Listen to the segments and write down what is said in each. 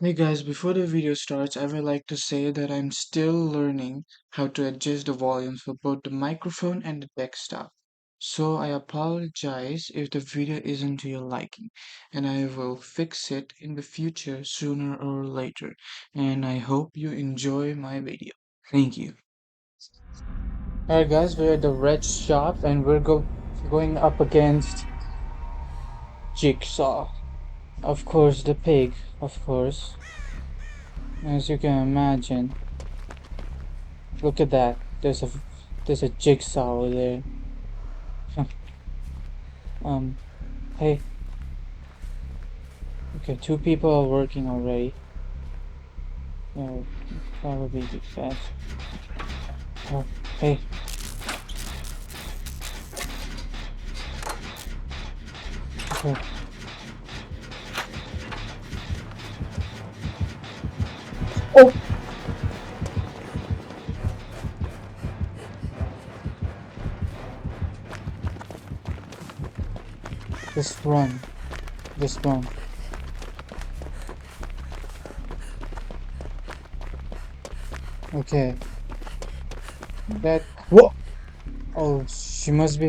Hey guys, before the video starts, I would like to say that I'm still learning how to adjust the volumes for both the microphone and the desktop. So I apologize if the video isn't to your liking, and I will fix it in the future sooner or later. And I hope you enjoy my video. Thank you. Alright guys, we're at the red shop and going up against Jigsaw. Of course, the pig, of course, as you can imagine. Look at that. There's a jigsaw over there. Um, hey, okay, two people are working already. Yeah, probably be fast. Oh, hey. Okay. Oh! Just run. Just run. Okay. That. Whoa! Oh, she must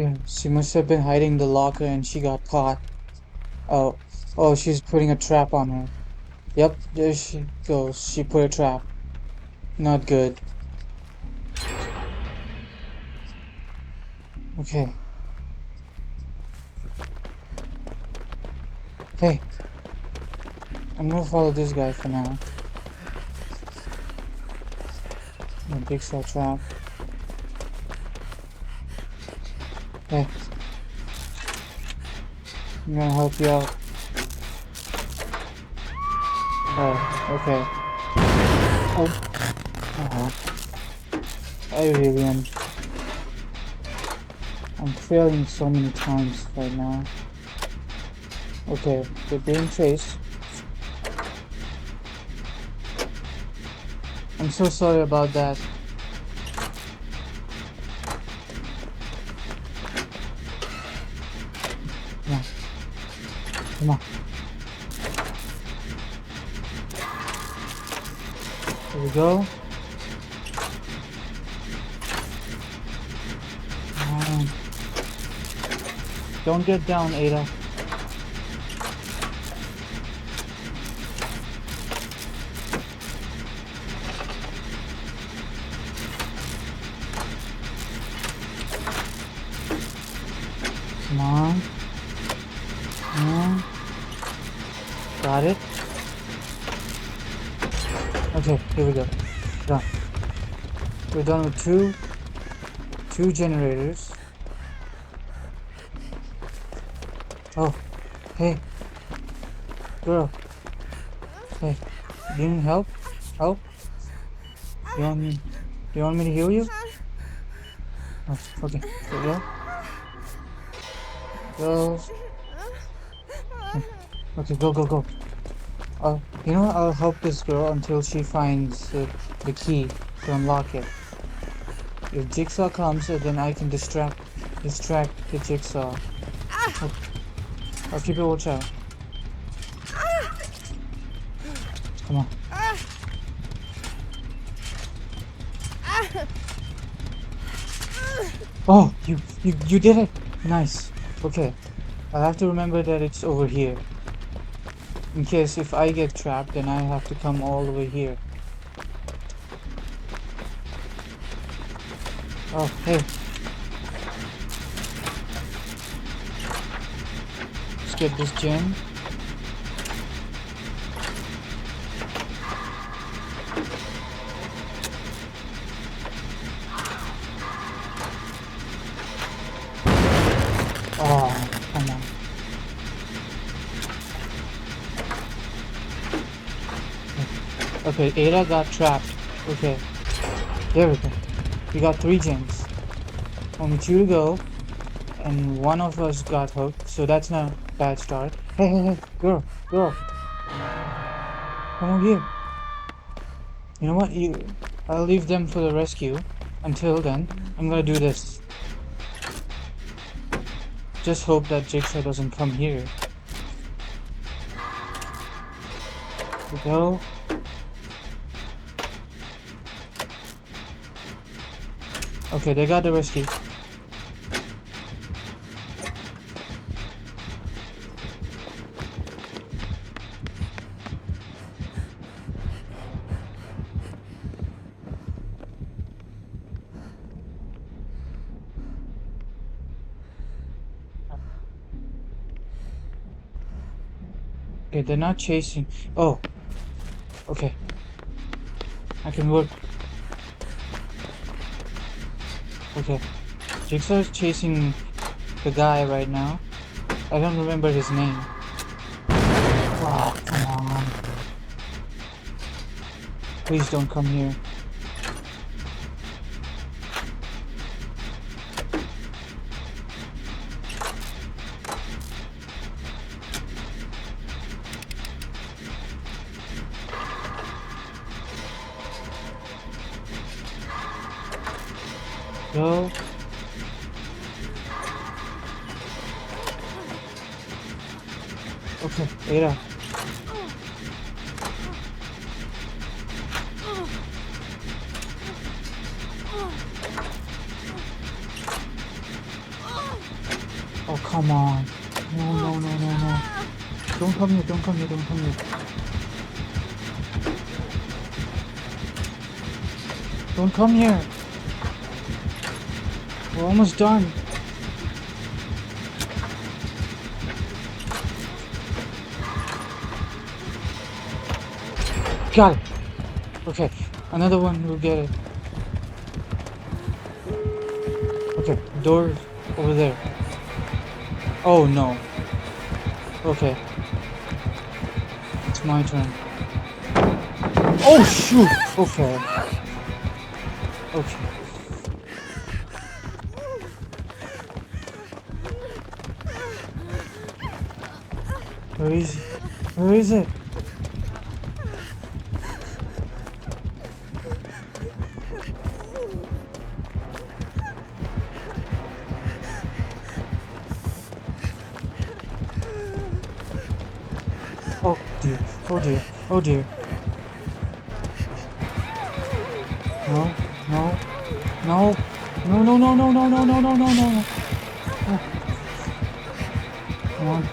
have been hiding in the locker and she got caught. Oh, oh, she's putting a trap on her. Yep, there she goes. She put a trap. Not good. Okay. Hey, I'm gonna follow this guy for now. A Jigsaw trap. Hey, I'm gonna help you out. Oh, okay. Oh, I really am. I'm failing so many times right now. Okay, we're being chased. I'm so sorry about that. Come on. Come on. Here we go. Don't get down, Ada. Come on. Come on. Got it. Okay, here we go. Done. We're done with two generators. Oh, hey, girl. Hey, do you need help? Help? You want me? Do you want me to heal you? Oh, okay. Here we go. Go. Okay, go, go, go. You know what? I'll help this girl until she finds the key to unlock it. If Jigsaw comes, then I can distract the Jigsaw. I'll keep it watch out. Come on. Oh, you did it! Nice. Okay. I'll have to remember that it's over here. In case if I get trapped, then I have to come all the way here. Oh, hey. Let's get this gem. Oh, come on. Okay, Ada got trapped. Okay. There we go. We got 3 gems. Only 2 to go. And one of us got hooked, so that's not a bad start. Hey, hey, hey, girl. Come over here. You know what? I'll leave them for the rescue. Until then, I'm gonna do this. Just hope that Jigsaw doesn't come here. We go. Okay, they got the rescue. Okay, they're not chasing. Oh, okay. I can work. Okay. Jigsaw is chasing the guy right now. I don't remember his name. Oh, come on. Please don't come here. Go. Okay, Ada. Oh, come on. No, no, no, no, no. Don't come here, don't come here, don't come here. Don't come here. We're almost done. Got it. Okay, another one will get it. Okay, door over there. Oh no. Okay. It's my turn. Oh shoot! Okay. Okay. Where is it? Where is it? Oh dear. Oh dear. Oh dear. No. No. No. No, no, no, no, no, no, no, no, no, no. Oh. Come on.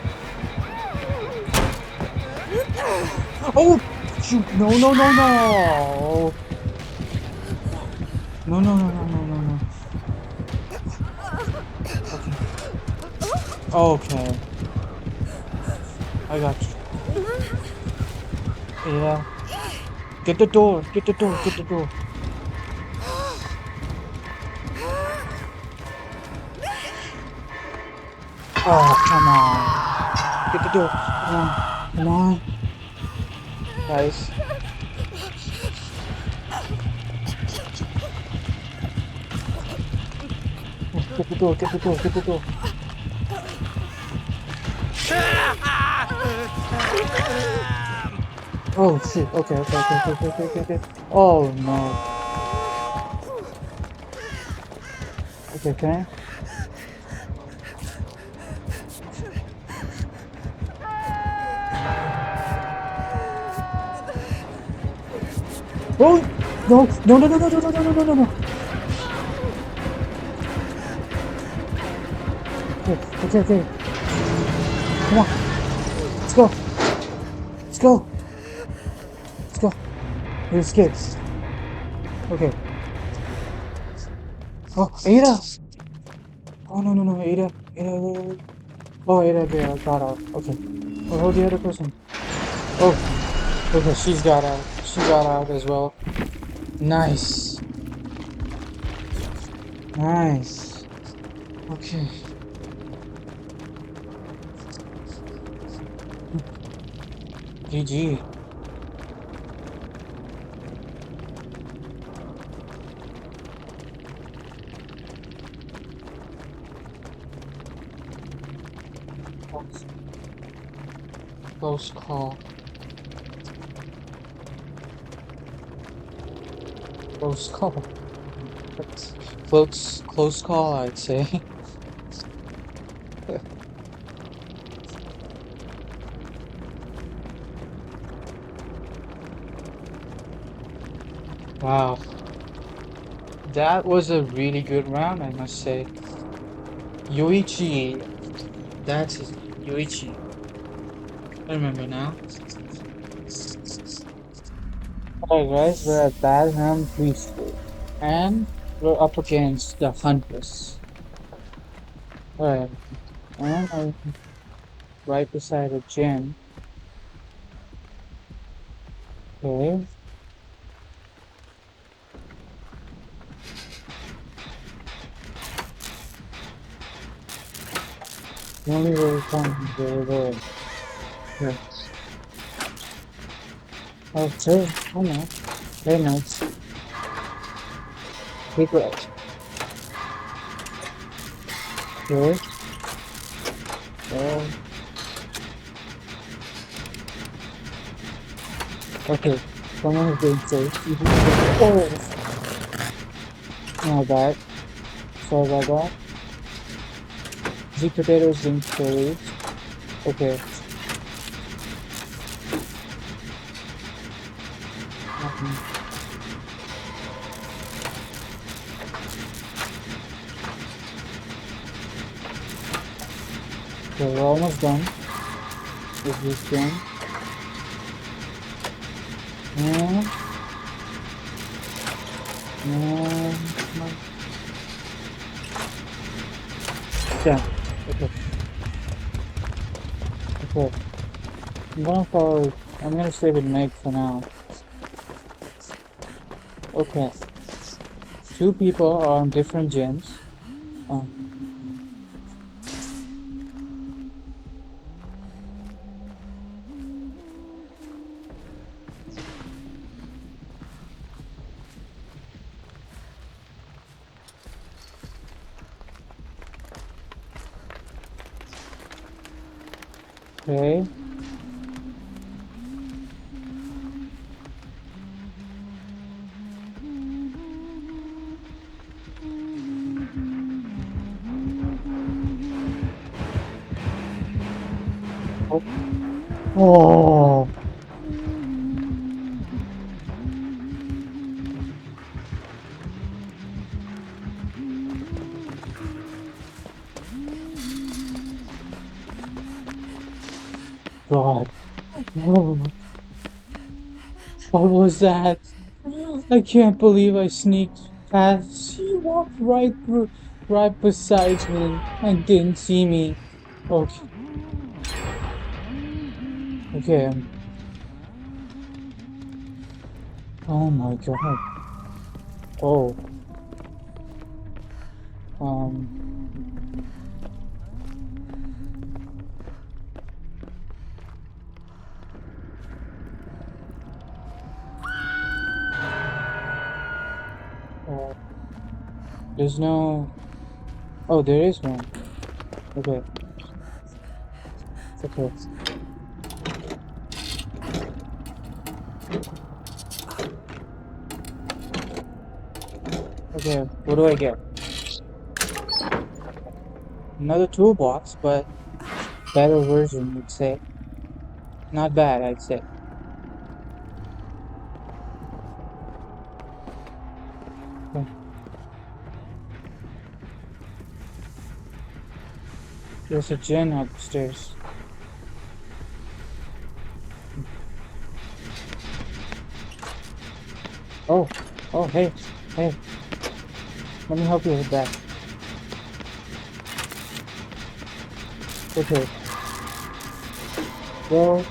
Oh! Shoot! No, no, no, no! No, no, no, no, no, no, no. Okay. Okay. I got you. Yeah. Get the door! Get the door! Get the door! Oh, come on! Get the door! Come on! Come on! Guys. Get the door! Get the door! Get the door! Oh shit! Okay, okay, okay, okay, okay, okay, okay. Oh no! Okay, okay. Oh no! No! No! No! No! No! No! No! No! No! No! Okay, okay, okay. Come on! Let's go! Let's go! Let's go! He escapes. Okay. Oh, Ada! Oh no, no, no, Ada! Ada! Oh, Ada got out. Okay. Oh, hold the other person. Oh! Okay, she's got out. She got out as well. Nice. Nice. Okay. GG. Close call. Close call. Close call, I'd say. Wow, that was a really good round, I must say. Yoichi, that's his name, Yoichi. I remember now. Alright guys, we're at Badham Preschool. And we're up against the Huntress. Alright, and I'm right beside a gym. Okay, the only way we come is over there. Okay. Okay, oh no, very nice. Big right. Okay, oh, okay. Someone is being safe. Oh, my bad. Sorry about that. The potatoes being carried. Okay. Um, okay, we're almost done with this game. And, and, yeah. Okay, okay. I'm gonna stay with Meg for now. Okay. Two people are on different gyms. Um, okay. Oh, oh God. Oh, what was that? I can't believe I sneaked past. She walked right beside me and didn't see me. Okay, okay. Oh my God. Oh, um, uh, there's no. Oh, there is one. Okay, okay, okay. What do I get? Another toolbox, but better version, you'd say. Not bad, I'd say. Okay. There's a gen upstairs. Oh, oh, hey, hey. Let me help you with that. Okay, well,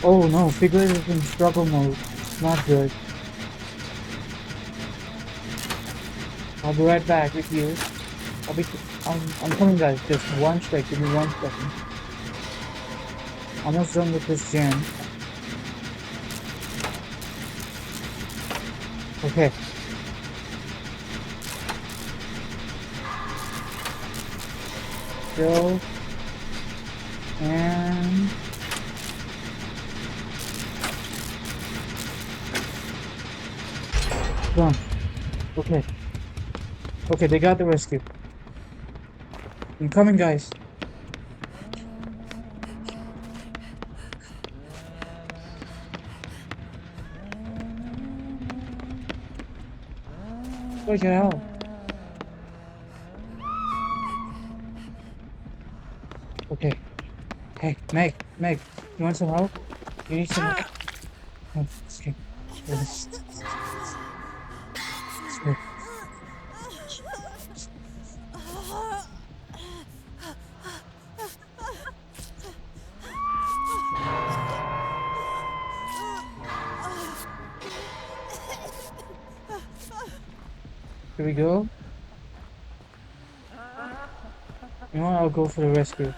oh no, figure is in struggle mode. Not good. I'll be right back with you. I'll be, I'm coming guys, just one sec, give me 1 second. Almost done with this gen. Okay. Go. And... done. Okay. Okay, they got the rescue. I'm coming, guys. What the hell? Okay. Hey, Meg, you want some help? You need some help? Oh, okay. Here. Here we go. You know what? I'll go for the rescue.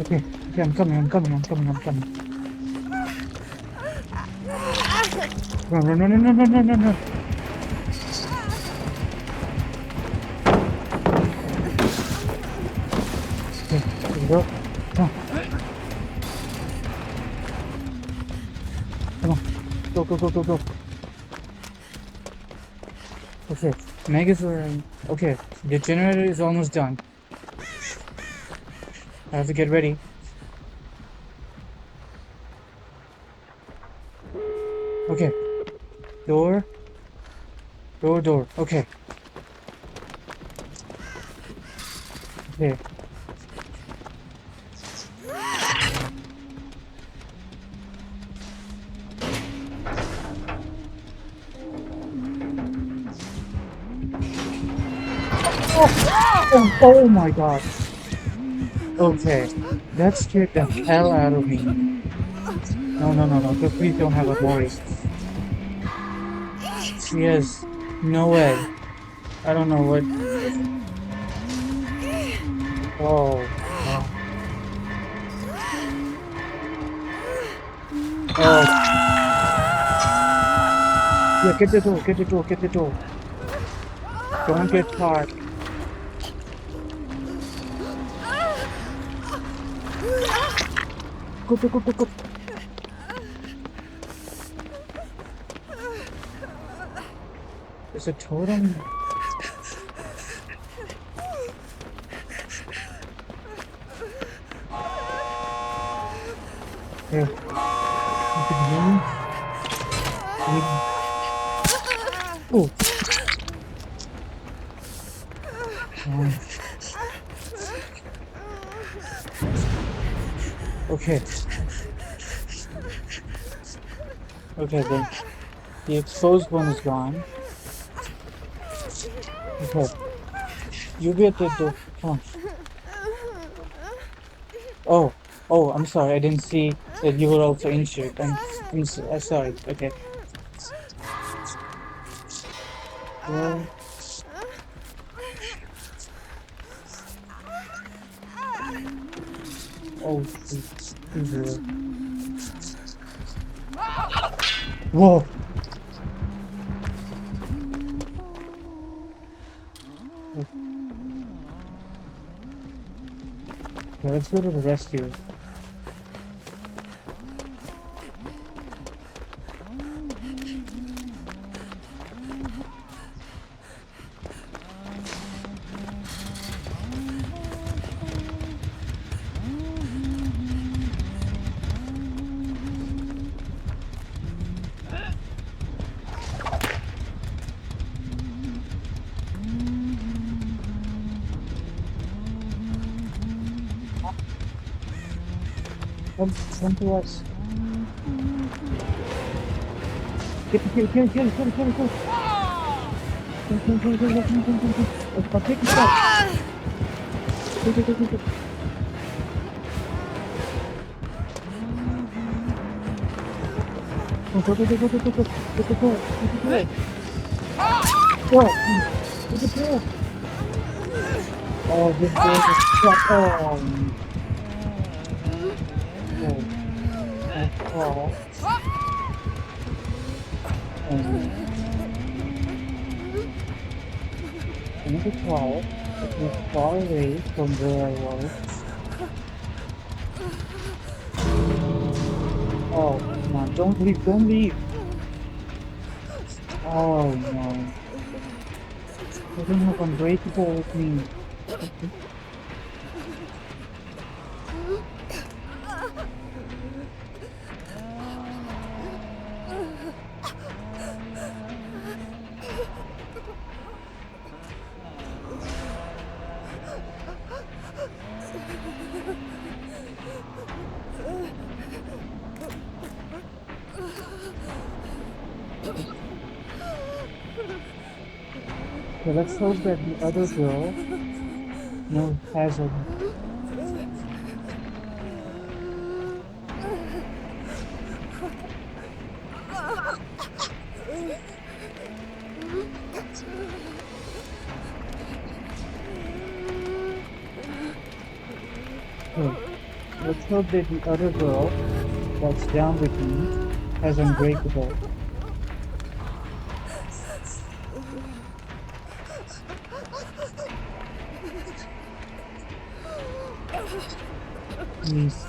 Okay, I'm coming. Run. Okay, here we go. Come on. Go. Okay, Meg is wearing. Okay, the generator is almost done. I have to get ready. Okay, door. Okay. Oh my god. Okay, that scared the hell out of me. No. Please don't have a voice. She has no way. I don't know what. Oh. No. Oh. Yeah, get the door. Don't get caught. Go. There's a totem. Here. You can hear me? Oh. Okay. Okay, then. The exposed one is gone. Okay. You be at the door. Come on. Oh, I'm sorry. I didn't see that you were also injured. I'm sorry. Okay. Well, oh, please. Whoa. Okay, let's go to the rescue. Come to us. Kill. Come. I'll take this out. Go. Go. Oh, this door is shut. Oh. fall and another fall. It was far away from where I was. Oh, come on, don't leave, don't leave. Oh no. I don't have unbreakable with me. So let's hope that the other girl has a so let's hope that the other girl that's down with me has unbreakable. Please.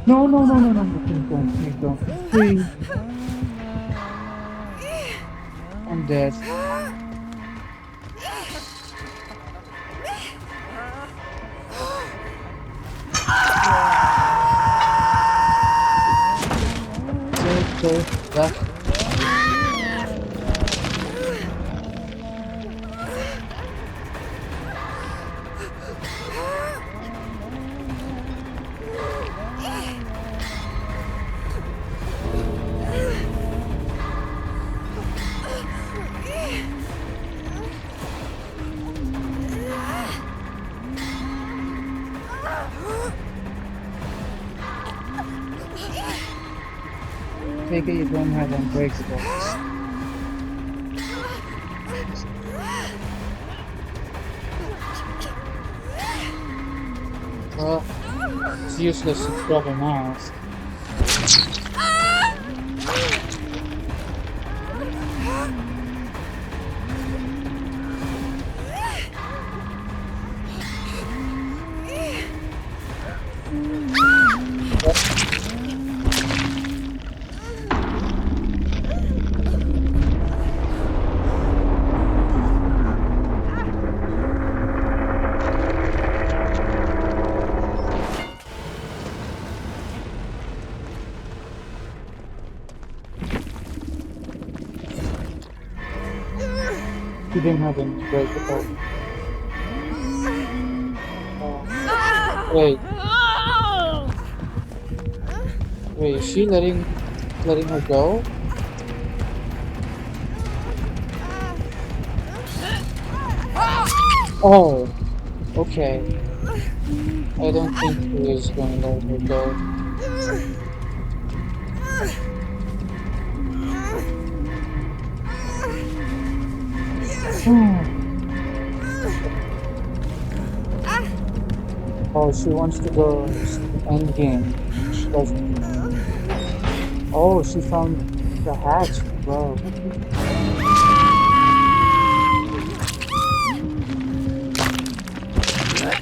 No, no, no, no, no, no, please don't, please don't, please. I'm dead. Safe, left. Take it you don't have unbreakable. Well, it's useless to grab a mouse. She didn't have unbreakable. Wait. Wait, is she letting her go? Oh, okay. I don't think he is going to let her go. Oh, she wants to go end game. She doesn't. Oh, she found the hatch. Bro. What the heck?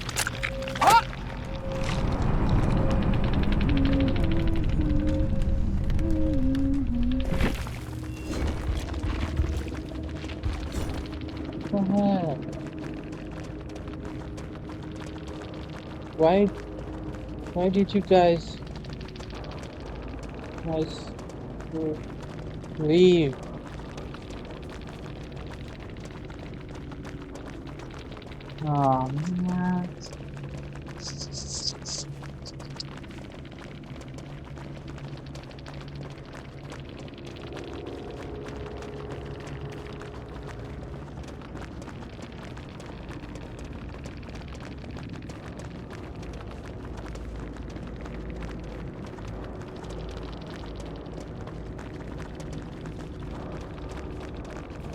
Why did you guys leave? Oh man.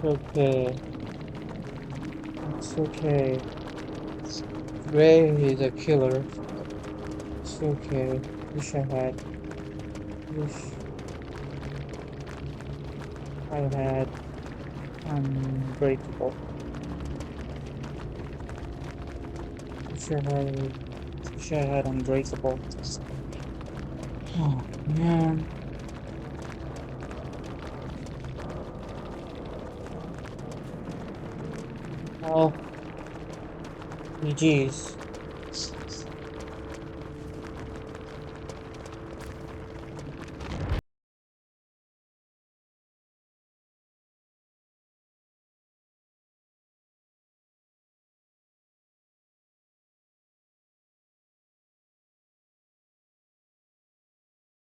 okay. It's okay. Ray is a killer. It's okay. Wish I had. Wish I had unbreakable. Wish I had. Wish I had unbreakable. Oh man. Oh, GG's.